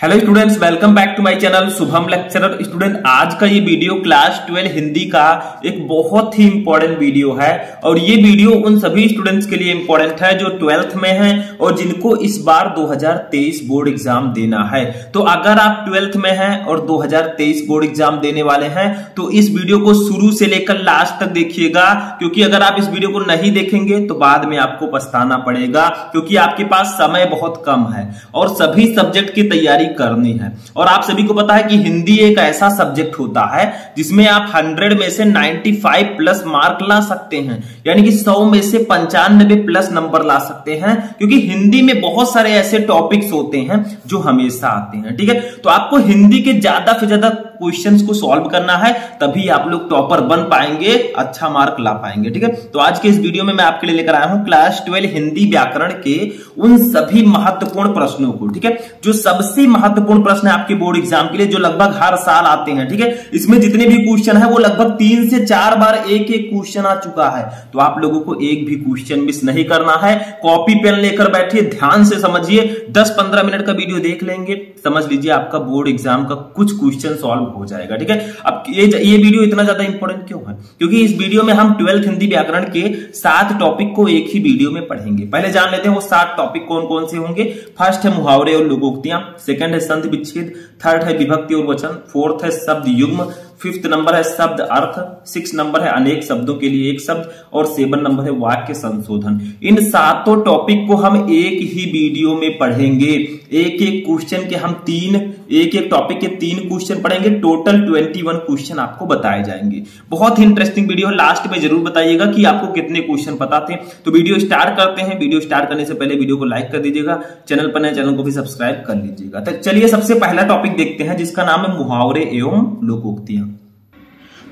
Hello students, welcome back to my channel Shubham lecturer. Student, आज का ये वीडियो क्लास 12 हिंदी का एक बहुत ही इंपॉर्टेंट वीडियो है और ये वीडियो उन सभी स्टूडेंट्स के लिए इंपॉर्टेंट है जो 12th में हैं और जिनको इस बार 2023 बोर्ड एग्जाम देना है। तो अगर आप 12th में हैं और 2023 बोर्ड एग्जाम देने वाले हैं तो इस वीडियो को शुरू से लेकर लास्ट तक देखिएगा, क्योंकि अगर आप इस वीडियो को नहीं देखेंगे तो बाद में आपको पछताना पड़ेगा, क्योंकि आपके पास समय बहुत कम है और सभी सब्जेक्ट की तैयारी करनी है। और आप सभी को पता है कि हिंदी एक ऐसा सब्जेक्ट होता है जिसमें आप 100 में से 95 प्लस मार्क ला सकते हैं, यानी कि 100 में से 95 प्लस नंबर ला सकते हैं, क्योंकि हिंदी में बहुत सारे ऐसे टॉपिक्स होते हैं जो हमेशा आते हैं। ठीक है, तो आपको हिंदी के ज्यादा से ज्यादा क्वेश्चंस को सॉल्व करना है, तभी आप लोग टॉपर बन पाएंगे, अच्छा मार्क ला पाएंगे। ठीक है, तो आज के इस वीडियो में मैं आपके लिए लेकर आया हूं क्लास 12 हिंदी व्याकरण के उन सभी महत्वपूर्ण प्रश्नों को। ठीक है, जो सबसे महत्वपूर्ण प्रश्न है आपके बोर्ड एग्जाम के लिए, जो लगभग हर साल आते हैं। ठीक है, इसमें जितने भी क्वेश्चन है वो लगभग 3 से 4 बार एक एक क्वेश्चन आ चुका है, तो आप लोगों को एक भी क्वेश्चन मिस नहीं करना है। कॉपी पेन लेकर बैठिए, ध्यान से समझिए, 10-15 मिनट का वीडियो देख लेंगे, समझ लीजिए आपका बोर्ड एग्जाम का कुछ क्वेश्चन सॉल्व हो जाएगा। ठीक है, अब ये वीडियो इतना ज्यादा इंपॉर्टेंट क्यों है? क्योंकि इस वीडियो में हम 12th हिंदी व्याकरण के 7 टॉपिक को एक ही वीडियो में पढ़ेंगे। पहले जान लेते हैं वो 7 टॉपिक कौन कौन से होंगे। फर्स्ट है मुहावरे और लोकोक्तियां, सेकंड है संधि विच्छेद, थर्ड है विभक्ति और वचन, फोर्थ है शब्द युग्म, 5th नंबर है शब्द अर्थ, 6 नंबर है अनेक शब्दों के लिए एक शब्द और 7 नंबर है वाक्य संशोधन। इन 7 टॉपिक को हम एक ही वीडियो में पढ़ेंगे। एक एक क्वेश्चन के हम एक एक टॉपिक के 3 क्वेश्चन पढ़ेंगे। टोटल 21 क्वेश्चन आपको बताए जाएंगे। बहुत ही इंटरेस्टिंग वीडियो, लास्ट में जरूर बताइएगा कि आपको कितने क्वेश्चन पता थे। तो वीडियो स्टार्ट करते हैं। वीडियो स्टार्ट करने से पहले वीडियो को लाइक कर दीजिएगा, चैनल पर नए चैनल को भी सब्सक्राइब कर लीजिएगा। तो चलिए सबसे पहला टॉपिक देखते हैं जिसका नाम है मुहावरे एवं लोकोक्तियां।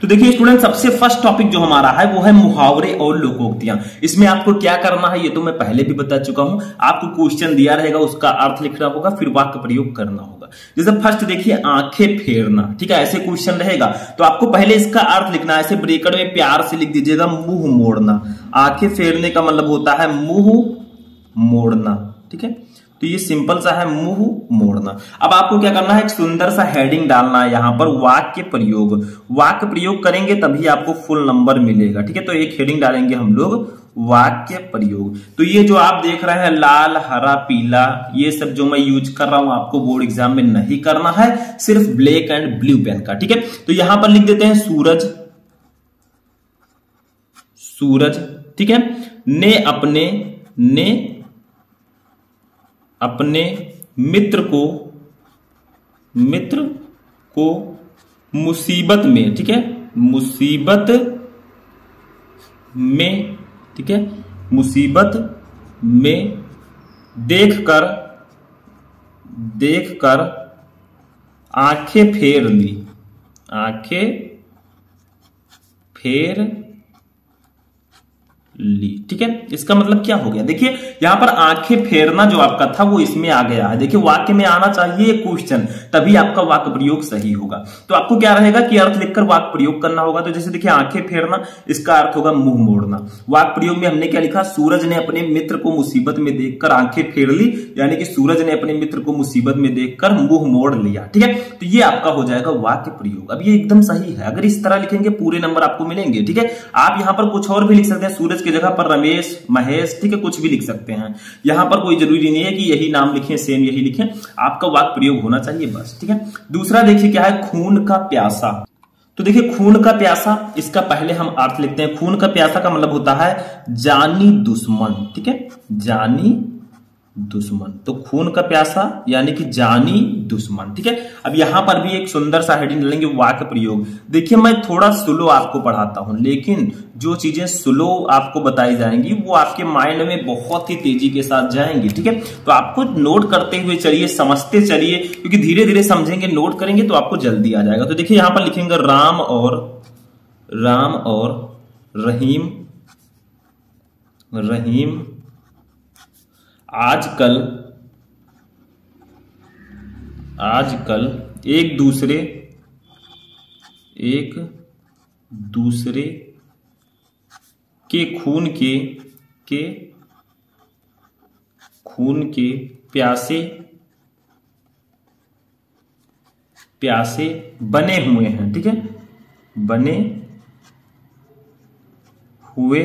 तो देखिए स्टूडेंट, सबसे फर्स्ट टॉपिक जो हमारा है वो है मुहावरे और लोकोक्तियां। इसमें आपको क्या करना है ये तो मैं पहले भी बता चुका हूं। आपको क्वेश्चन दिया रहेगा, उसका अर्थ लिखना होगा, फिर वाक्य प्रयोग करना होगा। जैसे फर्स्ट देखिए, आंखें फेरना। ठीक है, ऐसे क्वेश्चन रहेगा तो आपको पहले इसका अर्थ लिखना है। ऐसे ब्रैकेट में प्यार से लिख दीजिएगा, मुंह मोड़ना। आंखें फेरने का मतलब होता है मुंह मोड़ना। ठीक है, तो ये सिंपल सा है, मुंह मोड़ना। अब आपको क्या करना है, एक सुंदर सा हेडिंग डालना है यहां पर, वाक्य प्रयोग। वाक्य प्रयोग करेंगे तभी आपको फुल नंबर मिलेगा। ठीक है, तो एक हेडिंग डालेंगे हम लोग, वाक्य प्रयोग। तो ये जो आप देख रहे हैं लाल, हरा, पीला, ये सब जो मैं यूज कर रहा हूं आपको बोर्ड एग्जाम में नहीं करना है, सिर्फ ब्लैक एंड ब्लू पेन का। ठीक है, तो यहां पर लिख देते हैं सूरज, सूरज। ठीक है, ने अपने मित्र को मुसीबत में, ठीक है, मुसीबत में, ठीक है, मुसीबत में देखकर आंखें फेर ली, आंखें फेर ली। ठीक है, इसका मतलब क्या हो गया? देखिए यहां पर आंखें फेरना जो आपका था वो इसमें आ गया है। देखिए वाक्य में आना चाहिए क्वेश्चन, तभी आपका वाक्य प्रयोग सही होगा। तो आपको क्या रहेगा कि अर्थ लिखकर वाक्य प्रयोग करना होगा। तो जैसे देखिए आंखें फेरना, इसका अर्थ होगा मुंह मोड़ना। वाक्य प्रयोग में हमने क्या लिखा, सूरज ने अपने मित्र को मुसीबत में देखकर आंखें फेर ली, यानी कि सूरज ने अपने मित्र को मुसीबत में देखकर मुंह मोड़ लिया। ठीक है, तो ये आपका हो जाएगा वाक्य प्रयोग। अब ये एकदम सही है, अगर इस तरह लिखेंगे पूरे नंबर आपको मिलेंगे। ठीक है, आप यहां पर कुछ और भी लिख सकते हैं, सूरज की जगह पर रमेश, महेश, ठीक है, कुछ भी लिख सकते हैं। यहां पर कोई जरूरी नहीं है कि यही नाम लिखें, सेम यही लिखें, आपका वाक्य प्रयोग होना चाहिए बस। ठीक है, दूसरा देखिए क्या है, खून का प्यासा। तो देखिए खून का प्यासा, इसका पहले हम अर्थ लिखते हैं। खून का प्यासा का मतलब होता है जानी दुश्मन। ठीक है, जानी दुश्मन। तो खून का प्यासा यानी कि जानी दुश्मन। ठीक है, अब यहां पर भी एक सुंदर सा हेडिंग डालेंगे, वाक्य प्रयोग। देखिए मैं थोड़ा स्लो आपको पढ़ाता हूं, लेकिन जो चीजें स्लो आपको बताई जाएंगी वो आपके माइंड में बहुत ही तेजी के साथ जाएंगी। ठीक है, तो आपको नोट करते हुए चलिए, समझते चलिए, क्योंकि धीरे धीरे समझेंगे, नोट करेंगे तो आपको जल्दी आ जाएगा। तो देखिए यहां पर लिखेंगे राम और रहीम आजकल एक दूसरे के खून के प्यासे प्यासे बने हुए हैं, ठीक है, बने हुए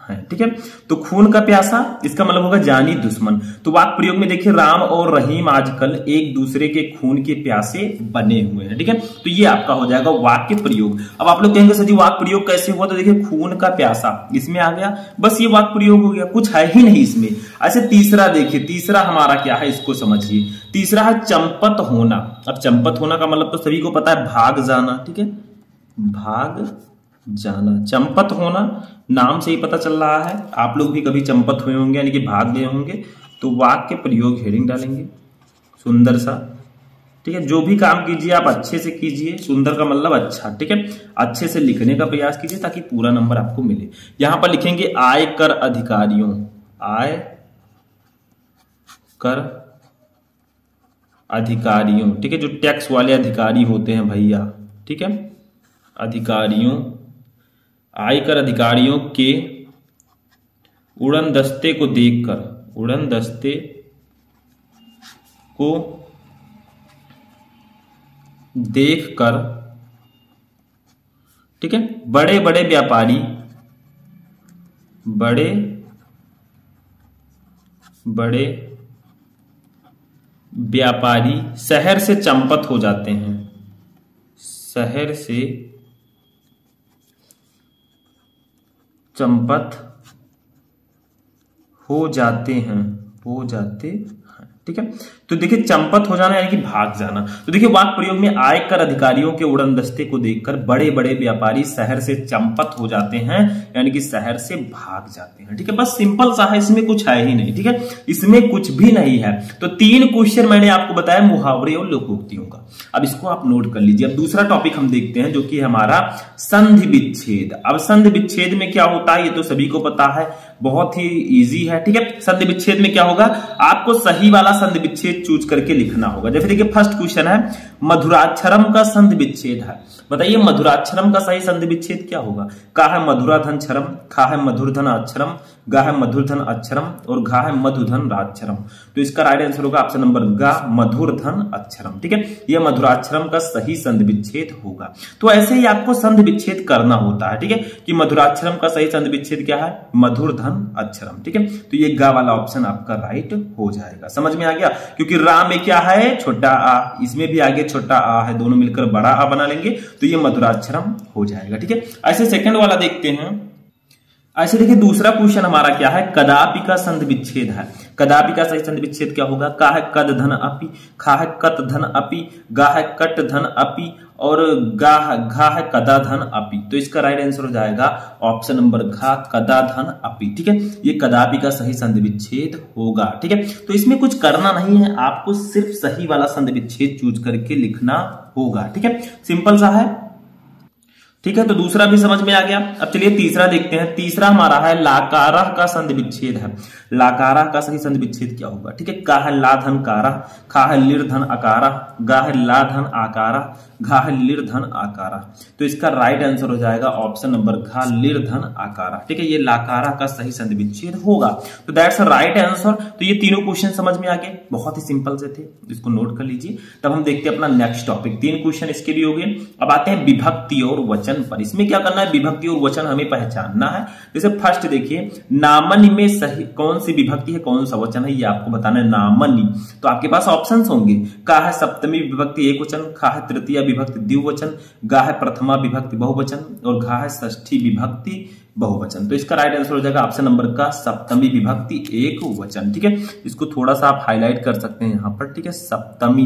है, ठीक है। तो खून का प्यासा, इसका मतलब होगा जानी दुश्मन। तो वाक्य प्रयोग में देखिए राम और रहीम आजकल एक दूसरे के खून के प्यासे बने हुए हैं, ठीक है। तो ये आपका हो जाएगा वाक्य प्रयोग। अब आप लोग कहेंगे सर जी वाक्य प्रयोग कैसे हुआ, तो देखिए खून का प्यासा इसमें आ गया, बस ये वाक्य प्रयोग हो गया, कुछ है ही नहीं इसमें। ऐसे तीसरा देखिए, तीसरा हमारा क्या है इसको समझिए। तीसरा है चंपत होना। अब चंपत होना का मतलब तो सभी को पता है, भाग जाना, ठीक है, भाग जाना। चंपत होना नाम से ही पता चल रहा है, आप लोग भी कभी चंपत हुए होंगे यानी कि भाग गए होंगे। तो वाक्य प्रयोग हेडिंग डालेंगे सुंदर सा, ठीक है। जो भी काम कीजिए आप अच्छे से कीजिए, सुंदर का मतलब अच्छा, ठीक है। अच्छे से लिखने का प्रयास कीजिए ताकि पूरा नंबर आपको मिले। यहां पर लिखेंगे आयकर अधिकारियों, आय कर अधिकारियों, ठीक है, जो टैक्स वाले अधिकारी होते हैं भैया, ठीक है, अधिकारियों, आयकर अधिकारियों के उड़न दस्ते को देखकर, उड़न दस्ते को देखकर, ठीक है, बड़े बड़े व्यापारी, बड़े बड़े व्यापारी शहर से चंपत हो जाते हैं, शहर से चंपत हो जाते हैं, हो जाते हैं, ठीक है। तो देखिए चंपत हो जाना यानी कि भाग जाना। तो देखिए वाक्य प्रयोग में आयकर अधिकारियों के उड़न दस्ते को देखकर बड़े बड़े व्यापारी शहर से चंपत हो जाते हैं यानी कि शहर से भाग जाते हैं, ठीक है। बस सिंपल सा है, इसमें कुछ है ही नहीं, ठीक है, इसमें कुछ भी नहीं है। तो 3 क्वेश्चन मैंने आपको बताया मुहावरे और लोकोक्तियों का, अब इसको आप नोट कर लीजिए। अब दूसरा टॉपिक हम देखते हैं जो कि हमारा संधि विच्छेद। अब संधि विच्छेद में क्या होता है ये तो सभी को पता है, बहुत ही इजी है, ठीक है। संधि विच्छेद में क्या होगा, आपको सही वाला संधि विच्छेद चूज करके लिखना होगा। जैसे देखिए फर्स्ट क्वेश्चन है मधुराक्षरम का संधि विच्छेद है, बताइए मधुराक्षरम का सही संधि विच्छेद क्या होगा। का है मधुराधन क्षरम, खा है मधुरधन अक्षरम, गा है मधुरधन अक्षरम और घा है मधुधन राक्षरम। तो इसका राइट आंसर होगा ऑप्शन नंबर गा, मधुरधन अक्षरम, ठीक है। यह मधुराक्षरम का सही संधि विच्छेद होगा। तो ऐसे ही आपको संधि विच्छेद करना होता है, ठीक है, कि मधुराक्षरम का सही संधि विच्छेद क्या है, मधुरधन अक्षरम, ठीक है। तो ये गा वाला ऑप्शन आपका राइट हो जाएगा। समझ में आ गया, क्योंकि रा में क्या है छोटा आ, इसमें भी आगे छोटा आ है, दोनों मिलकर बड़ा आ बना लेंगे तो ये मधुराक्षरम हो जाएगा, ठीक है। ऐसे सेकंड वाला देखते हैं। ऐसे देखिए दूसरा क्वेश्चन हमारा क्या है, कदापि का संधि विच्छेद है। कदापि का सही संधि विच्छेद क्या होगा, का है कद धन अपि, खा है कत धन अपि, गा है कट धन अपि और घा है कदा धन अपि। तो इसका राइट आंसर हो जाएगा ऑप्शन नंबर घा, कदा धन अपि, ठीक है। ये कदापि का सही संधि विच्छेद होगा, ठीक है। तो इसमें कुछ करना नहीं है, आपको सिर्फ सही वाला संधि विच्छेद चूज करके लिखना होगा, ठीक है, सिंपल सा है, ठीक है। तो दूसरा भी समझ में आ गया। अब चलिए तीसरा देखते हैं। तीसरा हमारा है लाकारह का संधि विच्छेद है। लाकारह का सही संधि विच्छेद क्या होगा, ठीक है। का है ला धन कारा, खा है लिर धन अकारा, गा है ला धन आकारा, घा है लिर धन आकारा। तो इसका राइट आंसर हो जाएगा ऑप्शन नंबर घा, लिर धन आकारा, ठीक है। ये लाकारा का सही संधि विच्छेद होगा। तो दैट्स राइट आंसर। तो ये तीनों क्वेश्चन समझ में आ गए, बहुत ही सिंपल से थे, इसको नोट कर लीजिए। तब हम देखते हैं अपना नेक्स्ट टॉपिक। 3 क्वेश्चन इसके भी हो गए। अब आते हैं विभक्ति और वचन पर। इसमें क्या करना है, विभक्ति और वचन हमें पहचानना है। जैसे फर्स्ट देखिए, नामनी में सही कौन सी विभक्ति है कौन सा वचन है ये आपको बताना है। नामनी, तो आपके पास ऑप्शंस होंगे, का है सप्तमी विभक्ति एक वचन, खा है तृतीय विभक्ति द्विवचन, गा है प्रथमा विभक्ति बहुवचन और घा है षष्ठी विभक्ति बहुवचन। तो इसका राइट आंसर हो जाएगा ऑप्शन नंबर का सप्तमी विभक्ति एक वचन, ठीक है। इसको थोड़ा सा आप हाईलाइट कर सकते हैं यहां पर, ठीक है, सप्तमी,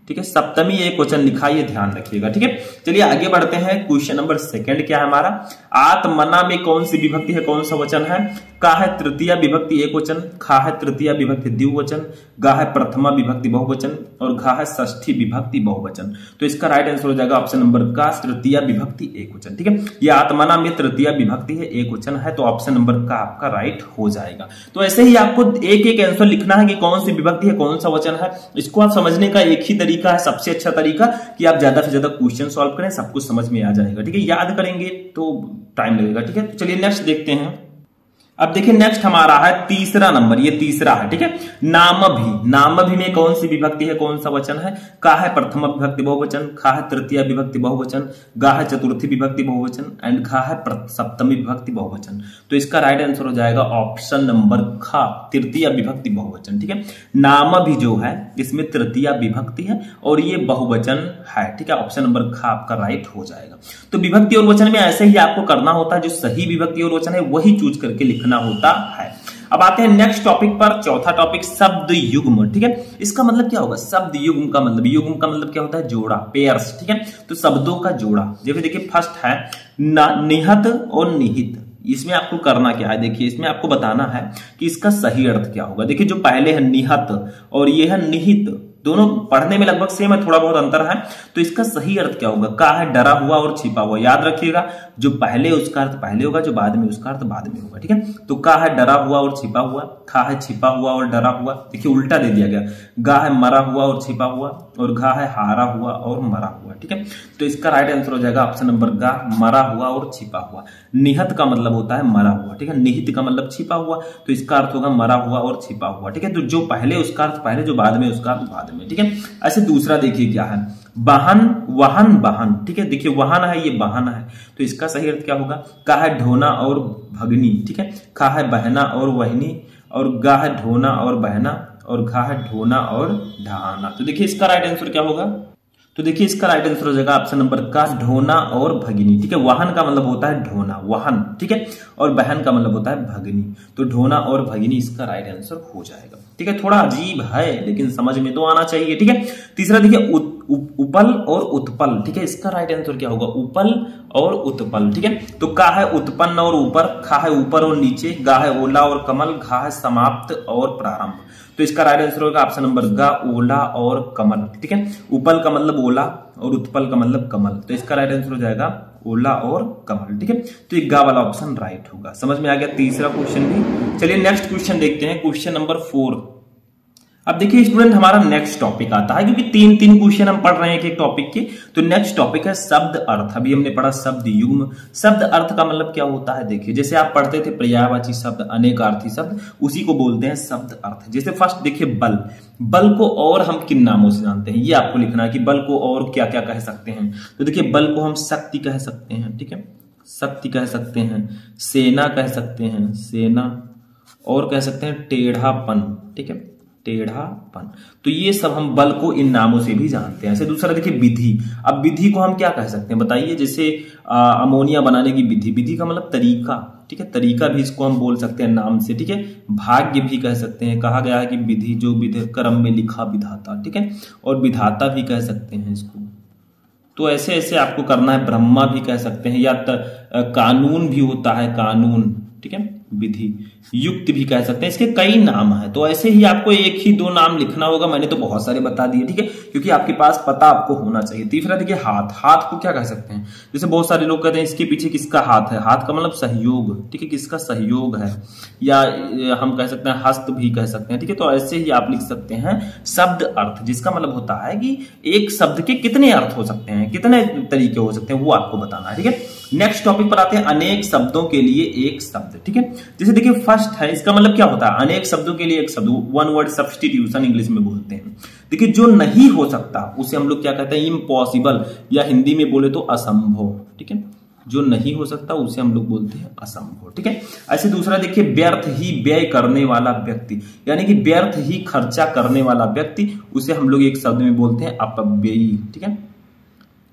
ठीक है, सप्तमी एक वचन लिखा, ये ध्यान रखिएगा, ठीक है। चलिए आगे बढ़ते हैं। क्वेश्चन नंबर सेकंड क्या है हमारा, आत्मना में कौन सी विभक्ति है कौन सा वचन है। का है तृतीय विभक्ति एक वचन, खा है तृतीय विभक्ति द्विवचन, गा है प्रथमा विभक्ति बहुवचन और घा है षष्ठी विभक्ति बहुवचन। तो इसका राइट आंसर हो जाएगा ऑप्शन नंबर का तृतीय विभक्ति एक वचन, ठीक है। ये आत्मना में तृतीय विभक्ति है एक वचन है, तो ऑप्शन नंबर का आपका राइट हो जाएगा। तो ऐसे ही आपको एक एक आंसर लिखना है कि कौन सी विभक्ति है कौन सा वचन है। इसको आप समझने का एक ही तरीका है, सबसे अच्छा तरीका, कि आप ज्यादा से ज्यादा क्वेश्चन सॉल्व करें, सब कुछ समझ में आ जाएगा, ठीक है। याद करेंगे तो टाइम लगेगा, ठीक है। तो चलिए नेक्स्ट देखते हैं। अब देखिए नेक्स्ट हमारा है तीसरा नंबर, ये तीसरा है, ठीक है। नामभी, नामभी में कौन सी विभक्ति है, कौन सा वचन है? का है प्रथम विभक्ति बहुवचन, खा है तृतीय विभक्ति बहुवचन, गा है चतुर्थी विभक्ति बहुवचन एंड खा है सप्तमी विभक्ति बहुवचन। तो इसका राइट आंसर हो जाएगा ऑप्शन नंबर खा, तृतीय विभक्ति बहुवचन, ठीक है। नामभी जो है इसमें तृतीय विभक्ति है और ये बहुवचन है, ठीक है। ऑप्शन नंबर खा आपका राइट हो जाएगा। तो विभक्ति और वचन में ऐसे ही आपको करना होता है, जो सही विभक्ति और वचन है वही चूज करके लिखना होता है। अब आते हैं नेक्स्ट टॉपिक पर, चौथा टॉपिक शब्द युग्म, ठीक है। इसका मतलब क्या होगा? शब्द युग्म का मतलब, युग्म का मतलब क्या होता है? जोड़ा, पेयर्स, ठीक है। तो शब्दों का जोड़ा, जैसे देखिए फर्स्ट है निहत और निहित। इसमें आपको करना क्या है? देखिए इसमें आपको बताना है कि इसका सही अर्थ क्या होगा। देखिए जो पहले है निहत और ये है निहित, दोनों पढ़ने में लगभग सेम है, थोड़ा बहुत अंतर है। तो इसका सही अर्थ क्या होगा? का है डरा हुआ और छिपा हुआ। याद रखिएगा, जो पहले उसका अर्थ पहले होगा, जो बाद में उसका अर्थ बाद में होगा, ठीक है। तो का है डरा हुआ और छिपा हुआ, खा है छिपा हुआ और डरा हुआ। देखिए उल्टा दे दिया गया, गा है मरा हुआ और छिपा हुआ और घा है हारा हुआ और मरा हुआ, ठीक है। तो इसका राइट आंसर हो जाएगा ऑप्शन नंबर गा, मरा हुआ और छिपा हुआ। निहत का मतलब होता है मरा हुआ, ठीक है। निहित का मतलब छिपा हुआ, तो इसका अर्थ होगा मरा हुआ और छिपा हुआ, ठीक है। तो जो पहले उसका अर्थ पहले, जो बाद में उसका अर्थ बाद में, ठीक है। ऐसे दूसरा देखिए क्या है, वाहन, वाहन, वाहन, ठीक है। देखिए वाहन है, ये वाहन है, तो इसका सही अर्थ क्या होगा? का है ढोना और भगनी, ठीक है। खा है बहना और वहनी और गा है ढोना और बहना और घा है ढोना और ढहाना। तो देखिए इसका राइट आंसर क्या होगा? तो देखिए इसका राइट आंसर हो जाएगा ऑप्शन नंबर का, ढोना और भगिनी, ठीक है। वाहन का मतलब होता है ढोना, वाहन, ठीक है। और बहन का मतलब होता है भगिनी, तो ढोना और भगिनी इसका राइट आंसर हो जाएगा, ठीक है। थोड़ा अजीब है लेकिन समझ में तो आना चाहिए, ठीक है। तीसरा देखिए उपल और उत्पल, ठीक है। इसका राइट आंसर क्या होगा? उपल और उत्पल, ठीक है। तो का है उत्पन्न और ऊपर, खा है ऊपर और नीचे, गा है ओला और कमल, घा है समाप्त और प्रारंभ। तो इसका राइट आंसर होगा ऑप्शन नंबर गा, ओला और कमल, ठीक है। उपल का मतलब ओला और उत्पल का मतलब कमल, तो इसका राइट आंसर हो जाएगा ओला और कमल, ठीक है। तो ये गा वाला ऑप्शन राइट होगा। समझ में आ गया तीसरा क्वेश्चन भी। चलिए नेक्स्ट क्वेश्चन देखते हैं, क्वेश्चन नंबर 4। अब देखिए स्टूडेंट हमारा नेक्स्ट टॉपिक आता है, क्योंकि तीन तीन क्वेश्चन हम पढ़ रहे हैं एक टॉपिक के। तो नेक्स्ट टॉपिक है शब्द अर्थ। अभी हमने पढ़ा शब्द युग्म। शब्द अर्थ का मतलब क्या होता है? देखिए जैसे आप पढ़ते थे पर्यायवाची शब्द, अनेकार्थी शब्द, उसी को बोलते हैं शब्द अर्थ। जैसे फर्स्ट देखिए बल, बल को और हम किन नामों से जानते हैं, ये आपको लिखना है कि बल को और क्या क्या कह सकते हैं। तो देखिए बल को हम शक्ति कह सकते हैं, ठीक है, शक्ति कह सकते हैं, सेना कह सकते हैं, सेना, और कह सकते हैं टेढ़ापन, ठीक है, टेढ़ापन। तो ये सब हम बल को इन नामों से भी जानते हैं। ऐसे दूसरा देखिए विधि। अब विधि को हम क्या कह सकते हैं बताइए? जैसे अमोनिया बनाने की विधि, विधि का मतलब तरीका, ठीक है, तरीका भी इसको हम बोल सकते हैं नाम से, ठीक है। भाग्य भी कह सकते हैं, कहा गया है कि विधि जो विधि कर्म में लिखा विधाता, ठीक है। और विधाता भी कह सकते हैं इसको। तो ऐसे ऐसे आपको करना है। ब्रह्मा भी कह सकते हैं, या कानून भी होता है, कानून, ठीक है, विधि। युक्त भी कह सकते हैं, इसके कई नाम है। तो ऐसे ही आपको एक ही दो नाम लिखना होगा, मैंने तो बहुत सारे बता दिए, ठीक है, क्योंकि आपके पास पता आपको होना चाहिए। तीसरा देखिए हाथ, हाथ को क्या कह सकते हैं? जैसे बहुत सारे लोग कहते हैं इसके पीछे किसका हाथ है, हाथ का मतलब सहयोग, ठीक है, किसका सहयोग है, या हम कह सकते हैं हस्त भी कह सकते हैं, ठीक है। तो ऐसे ही आप लिख सकते हैं शब्द अर्थ, जिसका मतलब होता है कि एक शब्द के कितने अर्थ हो सकते हैं, कितने तरीके हो सकते हैं, वो आपको बताना है, ठीक है। नेक्स्ट टॉपिक पर आते हैं, अनेक शब्दों के लिए एक शब्द, ठीक है। जैसे देखिए फर्स्ट है, इसका मतलब क्या होता है? अनेक शब्दों के लिए एक शब्द, वन वर्ड सब्स्टिट्यूशन इंग्लिश में बोलते हैं। देखिए जो नहीं हो सकता उसे हम लोग क्या कहते हैं? इम्पॉसिबल, या हिंदी में बोले तो असंभव, ठीक है। जो नहीं हो सकता उसे हम लोग बोलते हैं असंभव, ठीक है। ऐसे दूसरा देखिए व्यर्थ ही व्यय करने वाला व्यक्ति, यानी कि व्यर्थ ही खर्चा करने वाला व्यक्ति, उसे हम लोग एक शब्द में बोलते हैं अपव्ययी, ठीक है।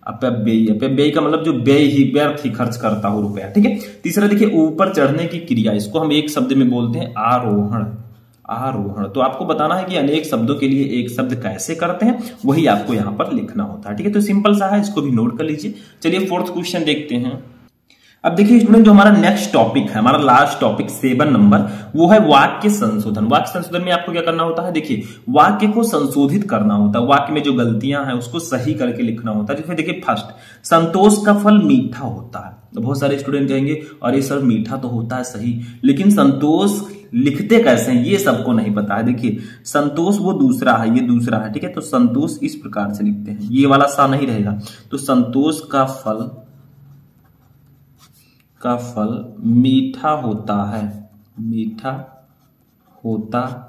अपव्ययी, अपव्ययी का मतलब जो व्यय ही, व्यर्थ ही खर्च करता हो रुपया, ठीक है। तीसरा देखिए ऊपर चढ़ने की क्रिया, इसको हम एक शब्द में बोलते हैं आरोहण, आरोहण। तो आपको बताना है कि अनेक शब्दों के लिए एक शब्द कैसे करते हैं, वही आपको यहां पर लिखना होता है, ठीक है। तो सिंपल सा है, इसको भी नोट कर लीजिए। चलिए फोर्थ क्वेश्चन देखते हैं। अब देखिए स्टूडेंट जो हमारा नेक्स्ट टॉपिक है, हमारा लास्ट टॉपिक 7 नंबर, वो है वाक्य संशोधन। वाक्य संशोधन में आपको क्या करना होता है? देखिए वाक्य को संशोधित करना होता है, वाक्य में जो गलतियां हैं उसको सही करके लिखना होता है। जैसे देखिए फर्स्ट, संतोष का फल मीठा होता है। तो बहुत सारे स्टूडेंट कहेंगे अरे सर मीठा तो होता है सही, लेकिन संतोष लिखते कैसे हैं ये सबको नहीं पता है। देखिए संतोष वो दूसरा है, ये दूसरा है, ठीक है। तो संतोष इस प्रकार से लिखते हैं, ये वाला सा नहीं रहेगा। तो संतोष का फल मीठा होता है, मीठा होता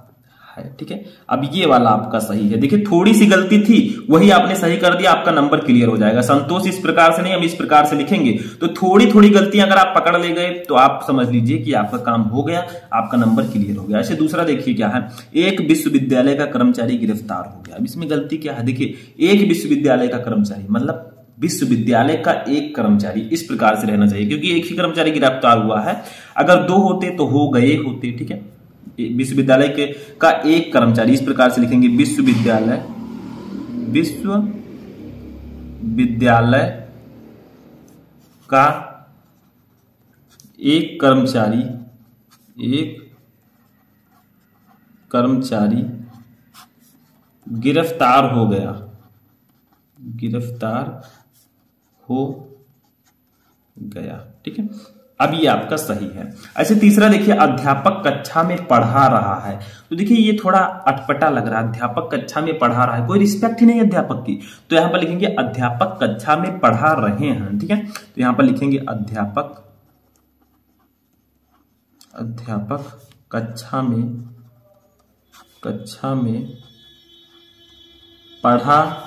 है। ठीक है, अब ये वाला आपका सही है। देखिए थोड़ी सी गलती थी, वही आपने सही कर दिया, आपका नंबर क्लियर हो जाएगा। संतोष इस प्रकार से नहीं, हम इस प्रकार से लिखेंगे। तो थोड़ी थोड़ी गलतियां अगर आप पकड़ ले गए तो आप समझ लीजिए कि आपका काम हो गया, आपका नंबर क्लियर हो गया। ऐसे दूसरा देखिए क्या है, एक विश्वविद्यालय का कर्मचारी गिरफ्तार हो गया। अब इसमें गलती क्या है, देखिए एक विश्वविद्यालय का कर्मचारी मतलब विश्वविद्यालय का एक कर्मचारी, इस प्रकार से रहना चाहिए क्योंकि एक ही कर्मचारी गिरफ्तार हुआ है। अगर दो होते तो हो गए होते। ठीक है, विश्वविद्यालय के का एक कर्मचारी, इस प्रकार से लिखेंगे विश्वविद्यालय का एक कर्मचारी गिरफ्तार हो गया। ठीक है, अब ये आपका सही है। ऐसे तीसरा देखिए, अध्यापक कक्षा में पढ़ा रहा है। तो देखिए ये थोड़ा अटपटा लग रहा है, अध्यापक कक्षा में पढ़ा रहा है, कोई रिस्पेक्ट ही नहीं अध्यापक की। तो यहां पर लिखेंगे अध्यापक कक्षा में पढ़ा रहे हैं। ठीक है, तो यहां पर लिखेंगे अध्यापक कक्षा में पढ़ा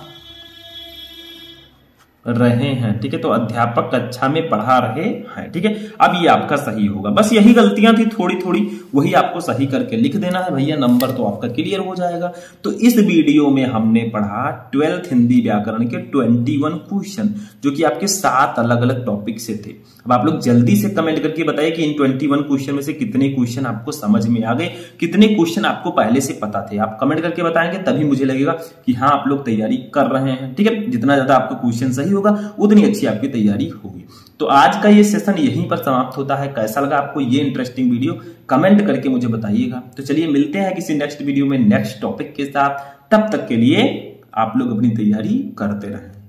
रहे हैं। ठीक है, तो अध्यापक कक्षा में पढ़ा रहे हैं। ठीक है, अब ये आपका सही होगा। बस यही गलतियां थी थोड़ी थोड़ी, वही आपको सही करके लिख देना है भैया, नंबर तो आपका क्लियर हो जाएगा। तो इस वीडियो में हमने पढ़ा 12th हिंदी व्याकरण के 21 क्वेश्चन, जो कि आपके 7 अलग अलग टॉपिक से थे। अब आप लोग जल्दी से कमेंट करके बताइए कि इन 21 क्वेश्चन में से कितने क्वेश्चन आपको समझ में आ गए, कितने क्वेश्चन आपको पहले से पता थे। आप कमेंट करके बताएंगे तभी मुझे लगेगा कि हाँ आप लोग तैयारी कर रहे हैं। ठीक है, जितना ज्यादा आपको क्वेश्चन सही होगा उतनी अच्छी आपकी तैयारी होगी। तो आज का ये सेशन यहीं पर समाप्त होता है। कैसा लगा आपको ये इंटरेस्टिंग वीडियो, कमेंट करके मुझे बताइएगा। तो चलिए मिलते हैं किसी नेक्स्ट वीडियो में नेक्स्ट टॉपिक के साथ। तब तक के लिए आप लोग अपनी तैयारी करते रहें।